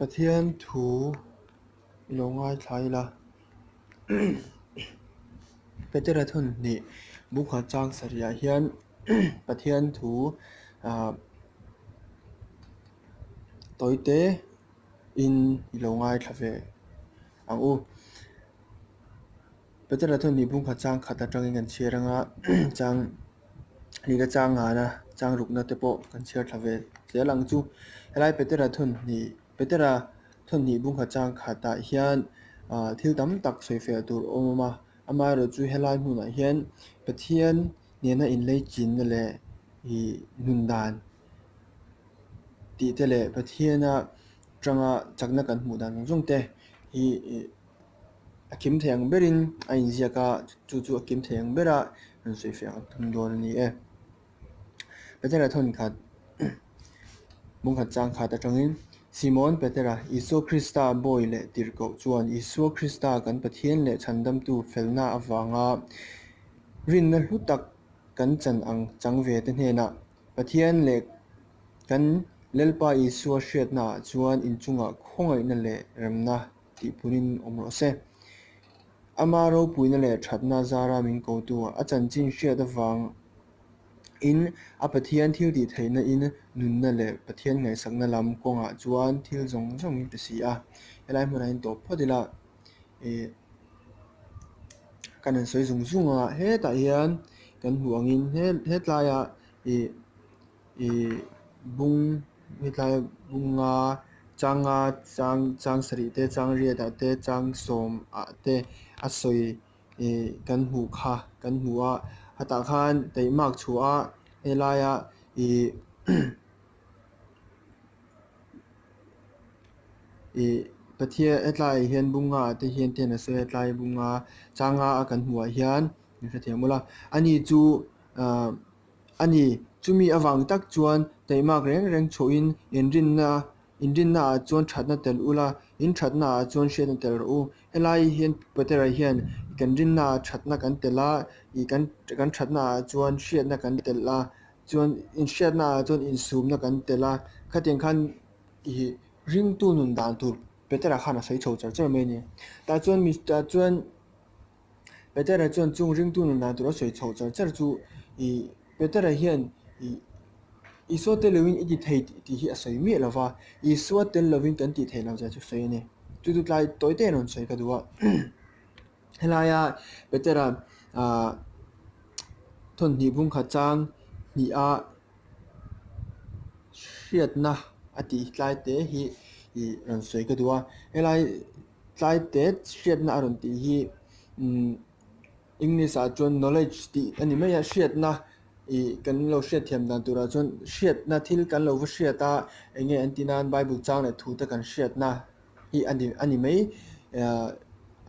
pathian thu longai thlai la petera thun ni bukha chang saria hian pathian thu toite in longai thlave ang u petera thun ni bukha chang khata tangin kan chiranga chang ni la chang ana chang rukna te po kan chir thlave tlelang chu helai petera thun ni petera thun ni bukha chang khata hian thil tam tak soife tur omama ama ro chu helai hmuna hian pathian nena in lei chin le hi nundan ti te le pathiana tanga chakna kan hmu dan jong te hi akim theng berin a in ziaka chu akim theng bera an soife ang thum don ni e petera thon khat bungkhat chang khat atangin Simon Petera Isu Krista boy le tirko chuan Isu Krista kan pathian le chandam tu felna awanga rin na hlutak kan chan ang changve te hena pathian le kan lelpa Isu hriat na chuan inchunga khongai na le ramna ti punin omro se amaro puina le thatna zara min ko tu a chan chin hriat awang in a pathian thil ti theina in nunna le pathian ngai sakna lam konga chuan thil zong zong in pesi a helai hmuna in to phodila kanan soi zung zunga he ta hian kan huangin he tlaya bung hitlai bunga chang sari te chang ria da te chang som a te asoi kan hu kha kan huwa hata khan teimak chua elaya pathia etlai hian bunga te hian te na se etlai bunga changa akan huwa hian ni kha themula ani chu ani chumi awang tak chuan teimak reng tho in inrinna chuan thatna tel ula in thatna chuan hriatna tel ro helai hian patera hian kan rinna thatna kan tela I kan thatna chuan hriatna kan tela chuan in hriatna chuan in sumna kan tela khateng khan ring tu nun dan tur petera khana sei chho char mai ni ta chuan petera chuan chung ring tu nun dan tur sei chho char chu petera hian iso te lewin iti thei ti hi asoi mi lawa iso te lewin kan ti thei law ja chu sei ni tu tlai toite non sei ka duwa helaya petera thon ni bung kha chang ni a hriat na ati tlai te hi ran sei ka duwa helai tlai te hriat na ron ti hi English a chuan knowledge ti ani mai a hriat na kan lo hriat thiam dan tura chuan hriat na thil kan lo hriata enge antinan bible chang le thu ta kan hriat na hi ani mai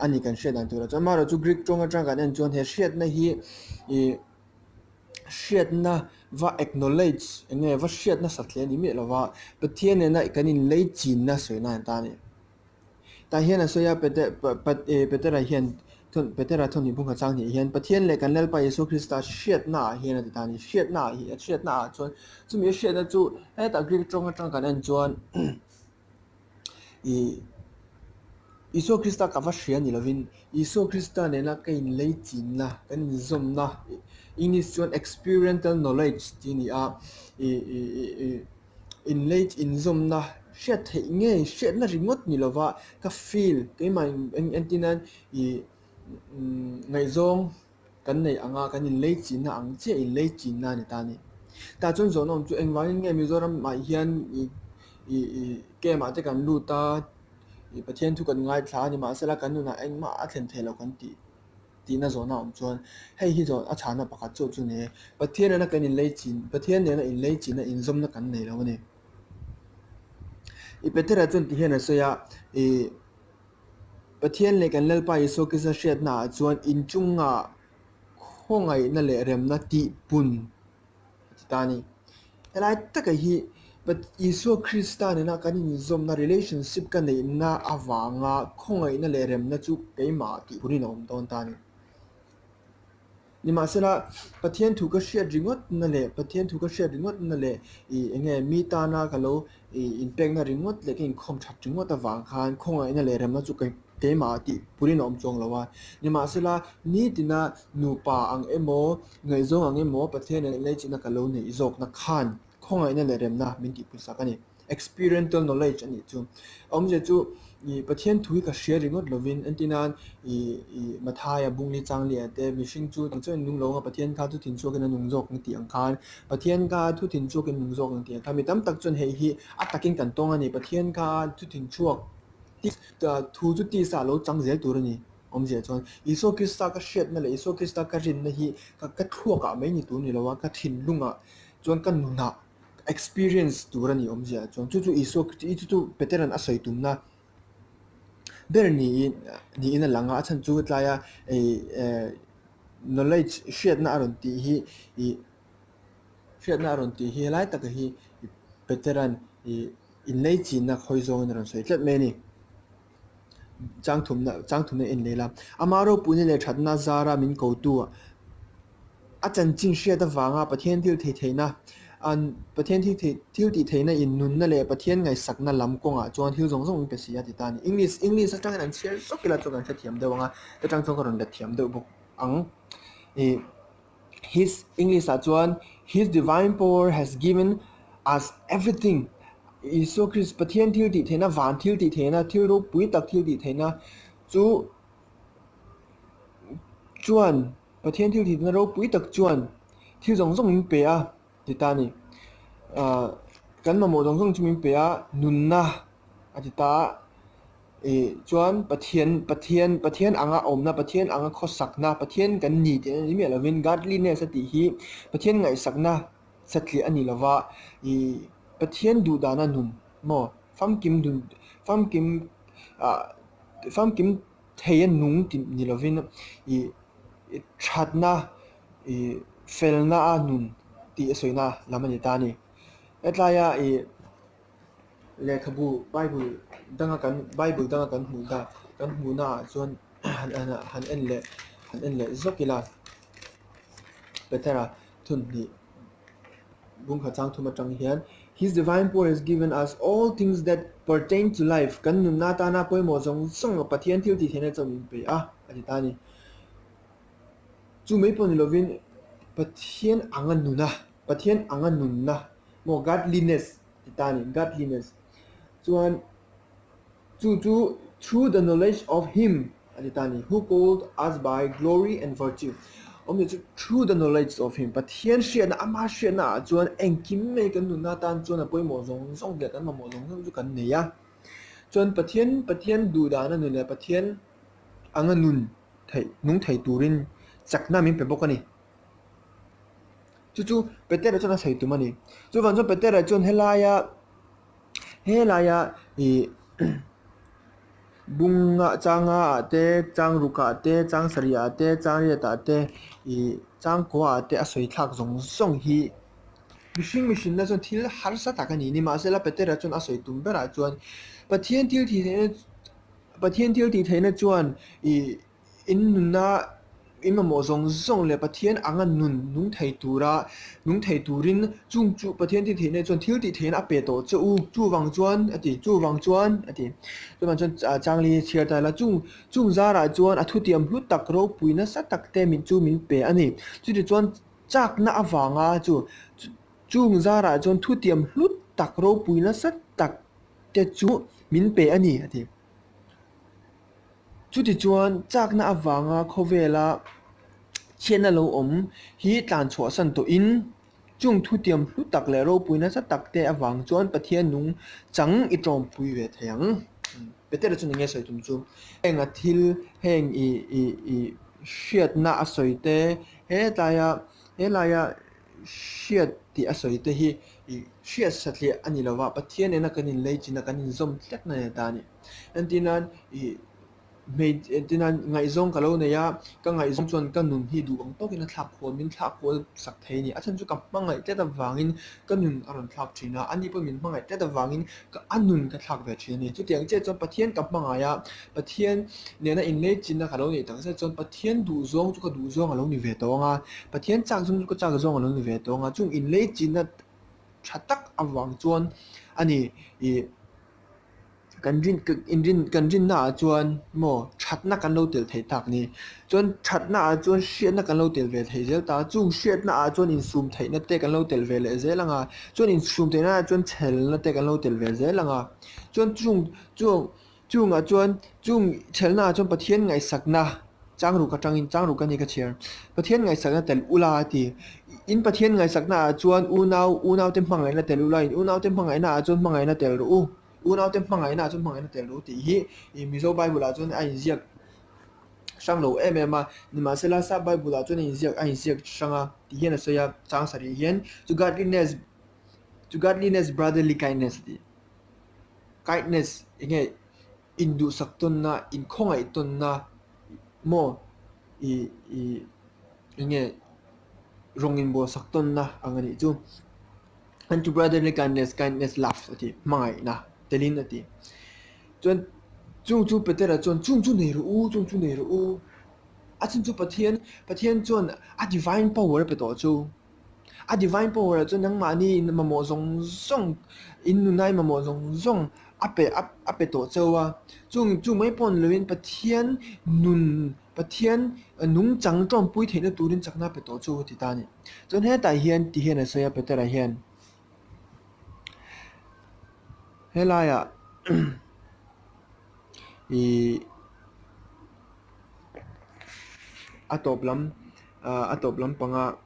ani kan hriat dan tura chuan maro chu greek tonga tang kan en chuan he hriat na hi hriat na va acknowledge enge va hriat na satle ni mi lawa pathian na kan in lei chin na soina ta ni ta hian a soya petera hian petera thon ni bungkha chang ni hian pathian le kan lalpa Yesu Krista hriat na hian ati tani hriat na chuan chumi hriat na chu ta greek tonga tang kan en chuan Yesu Krista ka va hria ni lovin Yesu Krista ne na kain lei chin na kan in zom na English chuan experiential knowledge ti ni a in late in zom na hriat thei nge hriat na ringot ni lova ka feel keimai antinan ngai zong kan nei anga kan in lei chin na ang che in lei chin na ni ta ni ta chun zo nom chu engwang nge mizoram mai hian ke ma te kan lu ta pathian thu kan ngai thla ni ma sela kan nu na engma a thlen thelo kan ti na zo na chuan hei hi zo a chana pakhat chu ne pathian na kan in lei chin pathian ne na in lei chin na in zom na kan nei lo ni petera chun ti hian a soya pathian le kan lalpa Yesu Krista hriat na chuan in chunga khongai na le rem na ti pun tani helai taka hi but Yesu Krista ne na kan in zom na relationship kan nei na awanga khongai na le rem na chu keima ti punin om ton tani ni ma se la pathian thu ka share ringot na le pathian thu ka share ringot na le enge mi ta na ka lo impact na ringot le kin khom that ringot ta wang khan khonga ina le rem na chu kai te ma ti purin om chong lawa ni ma se la ni tina nu pa ang emo ngai zo ang emo pathian le china ka lo ni izok na khan khonga ina le rem na min ki pu sa ka ni experiential knowledge ani chu om je chu i pathian thui ka sharing ngot lovin antinan i mathaya bungli changli ate mishing chu tangchen nung lo nga pathian kha thu thin chu kan nung jok ti ang khan pathian ka thu thin chu kan nung jok ti kha mi tam tak chun hei hi ataking kan tong ani pathian ka thu thin chu ti thu chu ti sa lo chang zel tur ni om je chon iso krista ka shet na le iso krista ka rin na hi ka thu ka mai ni tu ni lo wa ka thin lunga chon kan na experience turani om je chon chu iso chu veteran asoi tum na ber ni ina langa chan chu tlaya knowledge share na aron ti hi share na aron ti hi lai tak hi veteran in nei chi na khoi zong na ron soi tlet me ni chang thum na in lela amaro puni le thatna zara min ko tu a chan ching share da wanga pathian thil thei thei na an pathian thil ti thei na in nun na le pathian ngai sak na lam ko nga chuan thil zong zong pe sia ti tan english atang an share so kila chu kan thiam de wanga ta tang chong ron da thiam de buk ang his english a chuan his divine power has given us everything iso chris pathian thil ti thei na van thil ti thei na thil ro pui tak thil ti thei na chu chuan pathian thil ti na ro pui tak chuan thil zong zong in pe a ti ta ni kan ma mo dong dong chumin pe a nun na ati ta chuan pathian anga om na pathian anga kho sak na pathian kan ni te ni me lovin godliness ati hi pathian ngai sak na satli ani lova pathian du da na nun mo fam kim theyan nung ti ni lovin thatna felna a nun ti soina lamani tani etlaya le khabu bible danga kan hu na chuan han en le zokila betera thun ni bung kha chang thuma tang hian his divine power has given us all things that pertain to life kan nun na ta na poi mo jong song pathian thil ti thene chom pe a ani tani chu mei pon lovin pathian angan nun na mo godliness titani godliness chuan chu through the knowledge of him titani who called us by glory and virtue through the knowledge of him pathian shia na ama shia na chuan engkim me kan nun na tan chuan a poi mo zong song ge kan mo zong chu kan ne ya chuan pathian du da na ne pathian angan nun thei nung thei turin chakna min pe bokani chu petera chona sai tu mani chu van chu petera chon helaya bunga changa te chang ruka te chang saria te chang ya te chang kwa te asoi thak zong song hi mishing na chon thil har sa ta kani ni ma se la petera chon asoi tum bera chuan pathian thil ti theina chuan in na in mo zong zong le pathian angan nun nung thei turin chung chu pathian ti thene chon thil ti thena pe to chu wang chuan ati chu man chon changli chiar ta la chung zara chuan a thu tiam hlu tak ro puina sa tak te min chu min pe ani chu ti chuan chak na awanga chung zara chuan thu tiam hlu tak ro puina sa tak te chu min pe ani ati chu ti chuan chak na awanga khovela chen lo om hi tlan chho san to in chung thu tiam hlu tak le ro puina sa tak te awang chuan pathian nung chang I trom pui ve thayang beter chu nge soi tum chu enga thil heng I shiat na asoite he laya shiat ti asoite hi shiat satli ani lawa pathian ena kanin lei china kanin zom tlek na ta ni antinan made tinan ngai zong kalo ne ya ka ngai zong chuan ka nun hi du ang tokin a thlak khon min thlak khol sak thei ni a chan chu ka mangai te da wangin ka nun aron thlak thina ani po min mangai te da wangin ka anun ka thlak ve thina ni chu tiang che chuan pathian ka manga ya pathian ne na in le chin na kalo ni tang se chuan pathian du zong chu ka du zong alo ni ve tonga pathian chak zong chu ka chak zong alo ni ve tonga chung in le chin na thatak awang chuan ani I kan rin na chuan mo thatna kan lo tel thei tak ni chuan thatna chuan hriat na kan lo tel ve thei zel ta chung hriat na chuan in sum thei na te kan lo tel ve le zelanga chuan in sum thei na chuan chhel na te kan lo tel ve zelanga chuan chung chung chhel na chuan pathian ngai sakna changru ka tangin changru ka ni ka chiar pathian ngai sakna tel ula ti in pathian ngai sakna chuan unau te hmangai na tel ula in unau te hmangai na chuan hmangai na tel ru unau te hmangai na chuan hmangai na tel ru ti hi I mizo bible a chuan a in ziak sang lo ma ni ma sela sa bible a chuan in ziak sanga ti hian a soya chang sari hian to godliness brotherly kindness ti kindness inge indu sakton na in khongai ton na mo inge rongin bo sakton na angani chu and to brotherly kindness love ati mangai na telin ati chuan chu petera chuan chu nei ru a chu pathian chuan a divine power pe to chu a divine power chuan nang mani mamo zong in nunai mamo zong ape to chawa chu mai pon loin pathian pathian nung chang tom pui theina turin chakna pe to chu ti ta ni chuan he tai hian ti hian a soya petera hian helaya I atoplam panga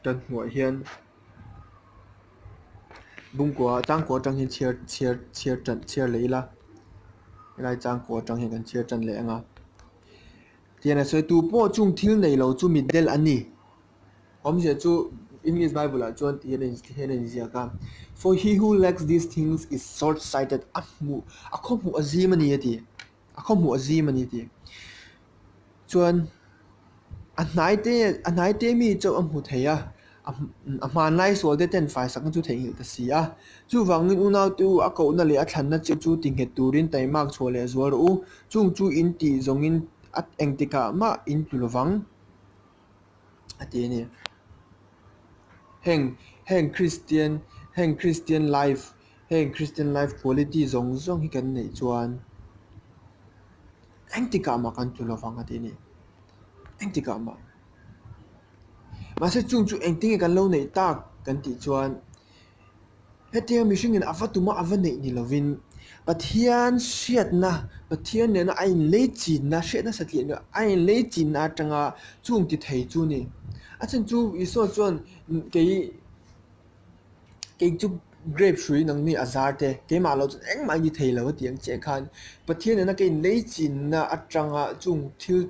kan hmuh hian bungkwa changkwa tang hian chiar leila helai changkwa tang hian kan chiar tan le anga tiana soi tu po chung thil nei lo chu middle ani omje chu English Bible a chuan ti hian ziaka for he who lacks these things is short sighted akhomu azimani ati chuan a hnai te mi chu amu theia a man lai so de ten fai sak chu thei ta sia chu wangin unau tu a ko na le a thlan na chu ting he turin tai mak chole zuar u chung chu in ti zongin at engtika ma in tulowang ati ni heng Christian life quality zong hi kan nei chuan engtika ma kan tulowang ati ni engtika ma se chung chu engting kan lo nei tak kan ti chuan hetia mishing in afatuma avanei ni lovin pathian hriatna pathian ne na ain lechin na hriatna satli na ain lechin na tanga chung ti thei chu ni a chen chu iso chuan ke chu grape shui nang ni azarte ke ma lo eng mai ni thei lo tiang che khan pathian ne na ke lechin na atanga chung thil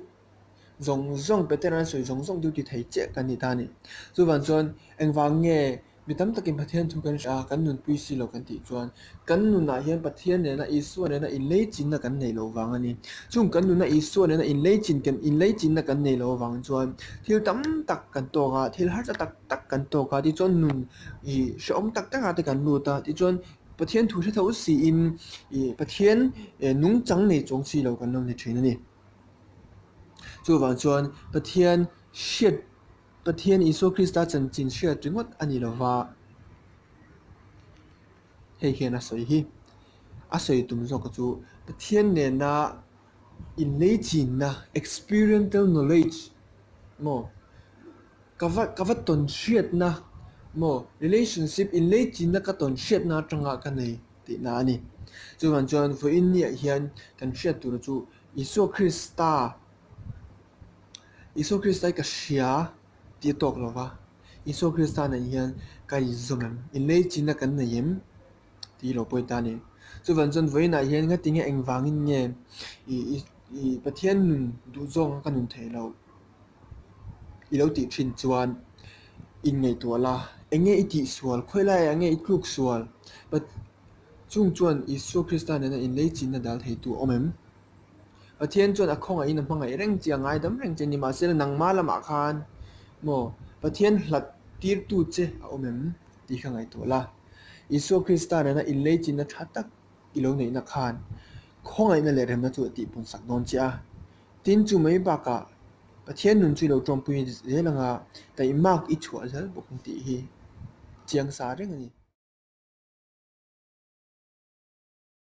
zong beteran soi zong du ti thei che kan ni ta ni chu wan chuan engwang nge mitam takin pathian thu kan sha kan nun pui si lo kan ti chuan kan nun na hian pathian ne na isu ne na in le chin na kan nei lo wang ani chung kan nun na isu ne na in le chin na kan nei lo wang chuan thil tam tak kan to ga thil har tak kan to ga ti chuan nun I shom tak ta te kan lu ta ti chuan pathian thu tho si in pathian nung chang nei chong si lo kan nom ni thin ani chu wang chuan pathian Isu Krista chan chin hria tringot ani lova hei hian a soi tum zo ka chu pathian ne na in lei chin na experiential knowledge mo kavat ton hriat na mo relationship in lei chin na ka ton hriat na tanga ka nei ti na ani chu wan chuan fu in ni hian kan hriat tu chu Isu Krista ka hria ti tok lova Isu Krista na hian ka izomem in lei chin na kan nei yem ti lo poi ta ni chu wan chuan voina hian nga tinge engwangin nge I pathian nun du zong ka nun thei lo I lo ti thin chuan in ngei to la enge iti sual khoila enge itluk sual but chung chuan Isu Krista na in lei chin na dal thei tu omem ở thiên chuan a khong a in hmang ai reng chiang ai dam reng chen ni ma sel nang ma lama khan mo pathian hlat tir tu che a omem ti khangai to la isu krista na in le chin na thatak ilo nei na khan khong ai na le rem na chu ti pun sak non cha tin chu mai ba ka pathian nun chu lo trom pui zelanga tai mak i chhual hal bok ti hi chiang sa reng ani